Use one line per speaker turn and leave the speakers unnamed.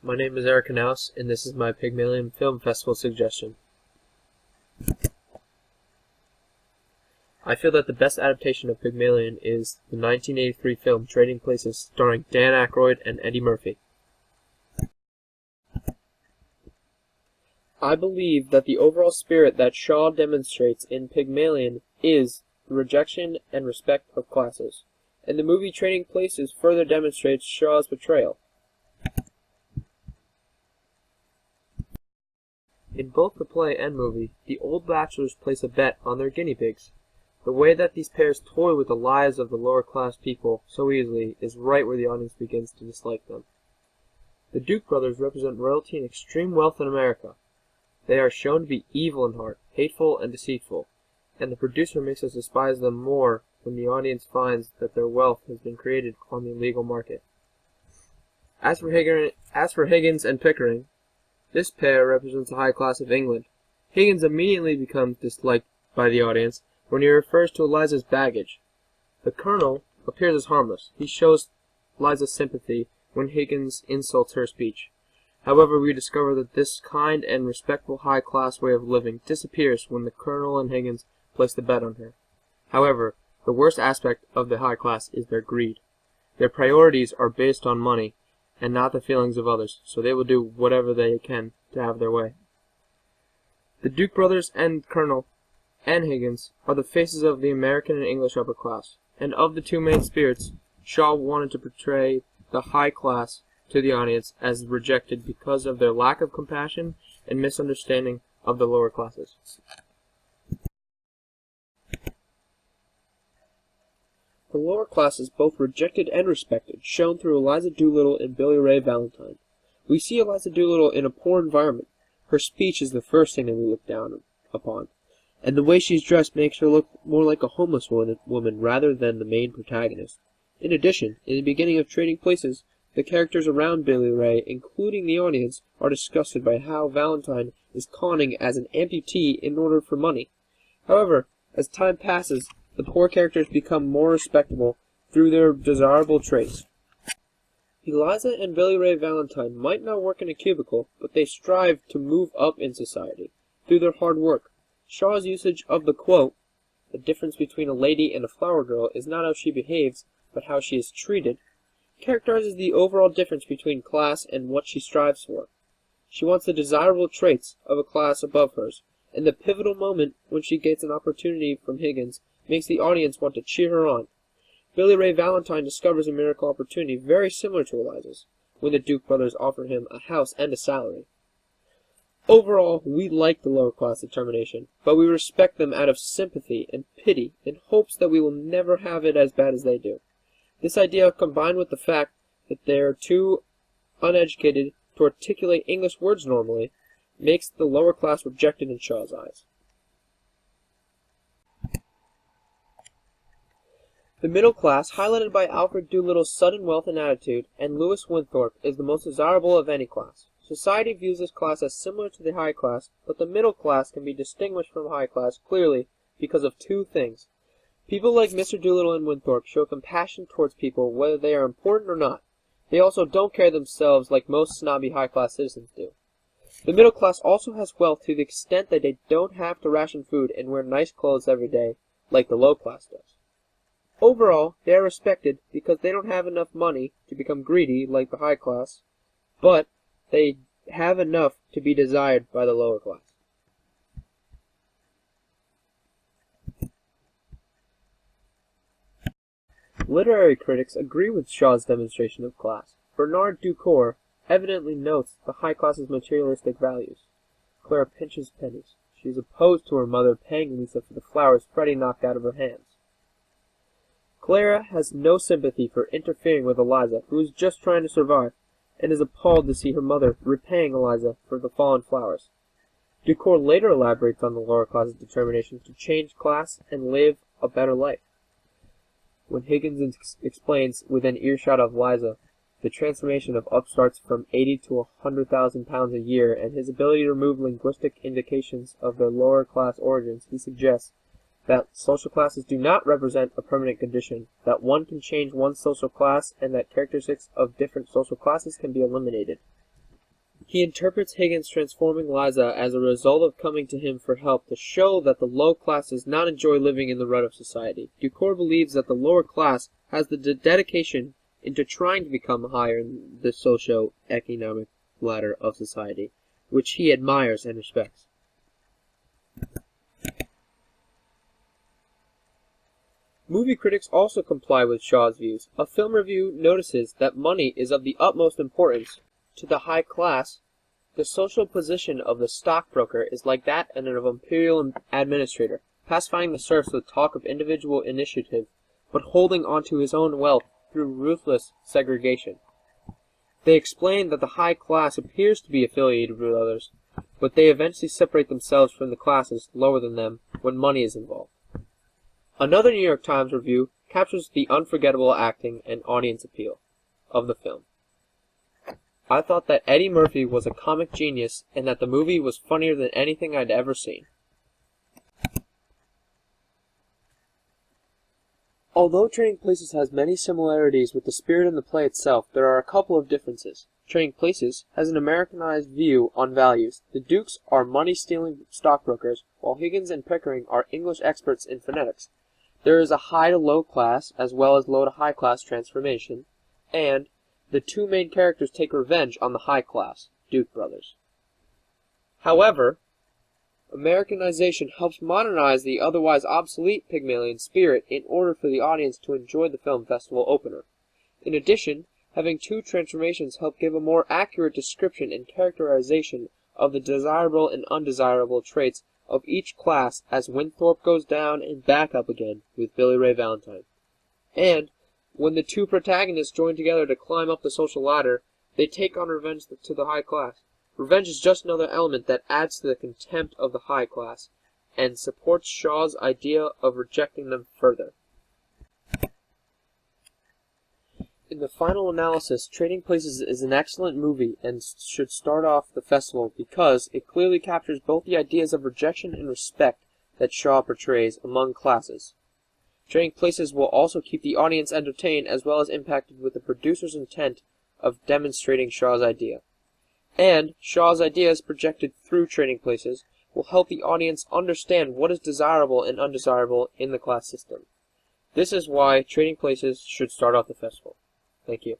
my name is Eric Knaus, and this is my Pygmalion Film Festival suggestion. I feel that the best adaptation of Pygmalion is the 1983 film Trading Places, starring Dan Aykroyd and Eddie Murphy. I believe that the overall spirit that Shaw demonstrates in Pygmalion is the rejection and respect of classes, and the movie Trading Places further demonstrates Shaw's portrayal. In both the play and movie, the old bachelors place a bet on their guinea pigs. The way that these pairs toy with the lives of the lower class people so easily is right where the audience begins to dislike them. The Duke brothers represent royalty and extreme wealth in America. They are shown to be evil in heart, hateful and deceitful, and the producer makes us despise them more when the audience finds that their wealth has been created on the illegal market. As for Higgins and Pickering, this pair represents the high class of England. Higgins immediately becomes disliked by the audience when he refers to Eliza's baggage. The Colonel appears as harmless. He shows Liza sympathy when Higgins insults her speech. However, we discover that this kind and respectful high-class way of living disappears when the Colonel and Higgins place the bet on her. However, the worst aspect of the high class is their greed. Their priorities are based on money and not the feelings of others, so they will do whatever they can to have their way. The Duke brothers and Colonel and Higgins are the faces of the American and English upper class, and of the two main spirits, Shaw wanted to portray the high class to the audience as rejected because of their lack of compassion and misunderstanding of the lower classes. The lower class is both rejected and respected, shown through Eliza Doolittle and Billy Ray Valentine. We see Eliza Doolittle in a poor environment. Her speech is the first thing that we look down upon, and the way she's dressed makes her look more like a homeless woman rather than the main protagonist. In addition, in the beginning of Trading Places, the characters around Billy Ray, including the audience, are disgusted by how Valentine is conning as an amputee in order for money. However, as time passes, the poor characters become more respectable through their desirable traits. Eliza and Billy Ray Valentine might not work in a cubicle, but they strive to move up in society through their hard work. Shaw's usage of the quote, "The difference between a lady and a flower girl is not how she behaves, but how she is treated," characterizes the overall difference between class and what she strives for. She wants the desirable traits of a class above hers, and the pivotal moment when she gets an opportunity from Higgins makes the audience want to cheer her on. Billy Ray Valentine discovers a miracle opportunity very similar to Eliza's, when the Duke brothers offer him a house and a salary. Overall, we like the lower class determination, but we respect them out of sympathy and pity in hopes that we will never have it as bad as they do. This idea, combined with the fact that they are too uneducated to articulate English words normally, makes the lower class rejected in Shaw's eyes. The middle class, highlighted by Alfred Doolittle's sudden wealth and attitude, and Louis Winthrop, is the most desirable of any class. Society views this class as similar to the high class, but the middle class can be distinguished from high class clearly because of two things. People like Mr. Doolittle and Winthrop show compassion towards people whether they are important or not. They also don't care themselves like most snobby high-class citizens do. The middle class also has wealth to the extent that they don't have to ration food and wear nice clothes every day like the low class does. Overall, they are respected because they don't have enough money to become greedy like the high class, but they have enough to be desired by the lower class. Literary critics agree with Shaw's demonstration of class. Bernard Ducour evidently notes the high class's materialistic values. Clara pinches pennies. She is opposed to her mother paying Lisa for the flowers Freddie knocked out of her hands. Clara has no sympathy for interfering with Eliza, who is just trying to survive, and is appalled to see her mother repaying Eliza for the fallen flowers. Ducour later elaborates on the lower class's determination to change class and live a better life. When Higgins explains, within earshot of Liza, the transformation of upstarts from 80 to 100,000 pounds a year and his ability to remove linguistic indications of their lower class origins, he suggests that social classes do not represent a permanent condition, that one can change one's social class, and that characteristics of different social classes can be eliminated. He interprets Higgins transforming Liza as a result of coming to him for help to show that the low class does not enjoy living in the rut of society. Ducour believes that the lower class has the dedication into trying to become higher in the socio-economic ladder of society, which he admires and respects. Movie critics also comply with Shaw's views. A film review notices that money is of the utmost importance to the high class. The social position of the stockbroker is like that of an imperial administrator, pacifying the serfs with talk of individual initiative, but holding onto his own wealth through ruthless segregation. They explain that the high class appears to be affiliated with others, but they eventually separate themselves from the classes lower than them when money is involved. Another New York Times review captures the unforgettable acting and audience appeal of the film. I thought that Eddie Murphy was a comic genius and that the movie was funnier than anything I'd ever seen. Although Trading Places has many similarities with the spirit in the play itself, there are a couple of differences. Trading Places has an Americanized view on values. The Dukes are money-stealing stockbrokers, while Higgins and Pickering are English experts in phonetics. There is a high to low class, as well as low to high class transformation, and the two main characters take revenge on the high class, Duke brothers. However, Americanization helps modernize the otherwise obsolete Pygmalion spirit in order for the audience to enjoy the film festival opener. In addition, having two transformations help give a more accurate description and characterization of the desirable and undesirable traits of each class as Winthorpe goes down and back up again with Billy Ray Valentine. And when the two protagonists join together to climb up the social ladder, they take on revenge to the high class. Revenge is just another element that adds to the contempt of the high class and supports Shaw's idea of rejecting them further. In the final analysis, Trading Places is an excellent movie and should start off the festival because it clearly captures both the ideas of rejection and respect that Shaw portrays among classes. Trading Places will also keep the audience entertained as well as impacted with the producer's intent of demonstrating Shaw's idea. And Shaw's ideas projected through Trading Places will help the audience understand what is desirable and undesirable in the class system. This is why Trading Places should start off the festival. Thank you.